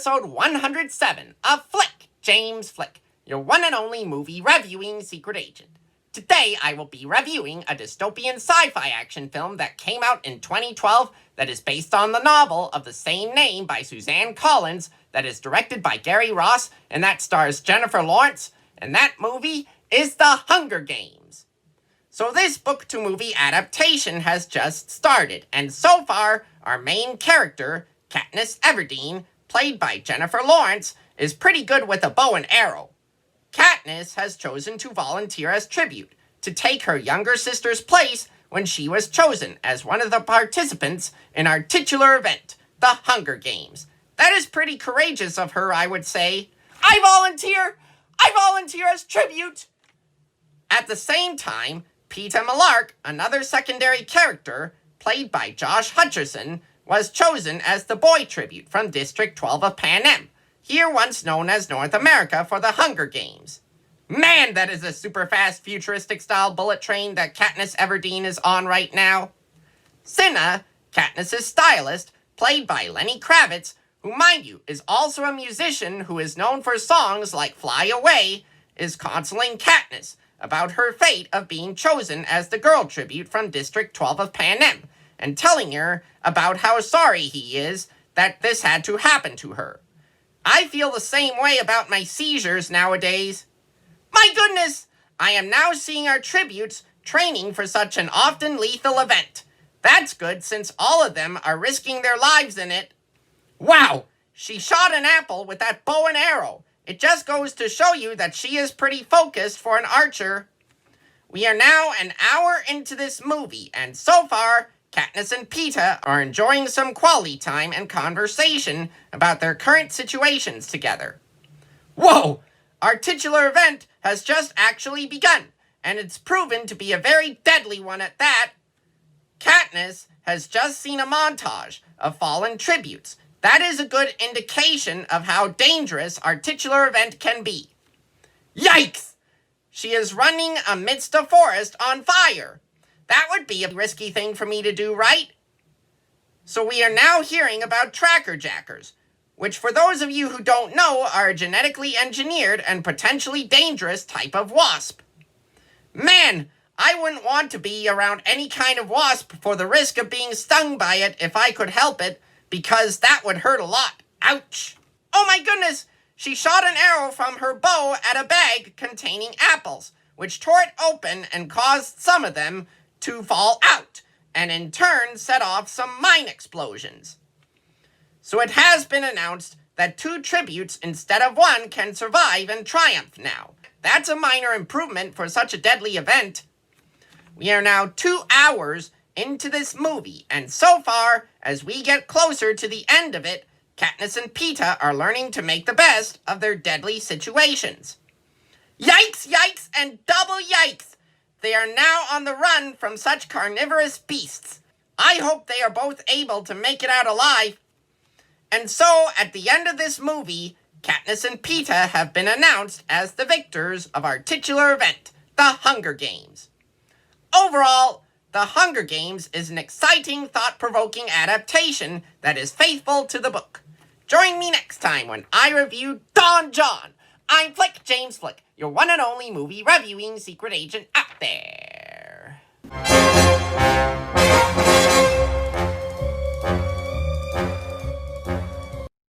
episode 107 of Flick, James Flick, your one and only movie reviewing secret agent. Today I will be reviewing a dystopian sci-fi action film that came out in 2012 that is based on the novel of the same name by Suzanne Collins, that is directed by Gary Ross, and that stars Jennifer Lawrence, and that movie is The Hunger Games. So this book-to-movie adaptation has just started, and so far, our main character, Katniss Everdeen, played by Jennifer Lawrence, is pretty good with a bow and arrow. Katniss has chosen to volunteer as tribute to take her younger sister's place when she was chosen as one of the participants in our titular event, the Hunger Games. That is pretty courageous of her, I would say. I volunteer as tribute! At the same time, Peeta Mellark, another secondary character, played by Hutcherson, was chosen as the boy tribute from District 12 of Panem, here once known as North America, for the Hunger Games. Man, that is a super fast futuristic-style bullet train that Katniss Everdeen is on right now. Cinna, Katniss's stylist, played by Lenny Kravitz, who, mind you, is also a musician who is known for songs like Fly Away, is consoling Katniss about her fate of being chosen as the girl tribute from District 12 of Panem, and telling her about how sorry he is that this had to happen to her. I feel the same way about my seizures nowadays. My goodness! I am now seeing our tributes training for such an often lethal event. That's good, since all of them are risking their lives in it. Wow! She shot an apple with that bow and arrow. It just goes to show you that she is pretty focused for an archer. We are now an hour into this movie, and so far, Katniss and Peeta are enjoying some quality time and conversation about their current situations together. Whoa! Our titular event has just actually begun, and it's proven to be a very deadly one at that. Katniss has just seen a montage of fallen tributes. That is a good indication of how dangerous our titular event can be. Yikes! She is running amidst a forest on fire. That would be a risky thing for me to do, right? So we are now hearing about tracker jackers, which for those of you who don't know are a genetically engineered and potentially dangerous type of wasp. Man, I wouldn't want to be around any kind of wasp for the risk of being stung by it if I could help it, because that would hurt a lot. Ouch! Oh my goodness! She shot an arrow from her bow at a bag containing apples, which tore it open and caused some of them to fall out, and in turn set off some mine explosions. So it has been announced that 2 tributes instead of 1 can survive and triumph now. That's a minor improvement for such a deadly event. We are now 2 hours into this movie, and so far, as we get closer to the end of it, Katniss and Peeta are learning to make the best of their deadly situations. Yikes, yikes, and double yikes! They are now on the run from such carnivorous beasts. I hope they are both able to make it out alive. And so, at the end of this movie, Katniss and Peeta have been announced as the victors of our titular event, the Hunger Games. Overall, The Hunger Games is an exciting, thought-provoking adaptation that is faithful to the book. Join me next time when I review Don John. I'm Flick, James Flick, your one and only movie reviewing secret agent out there.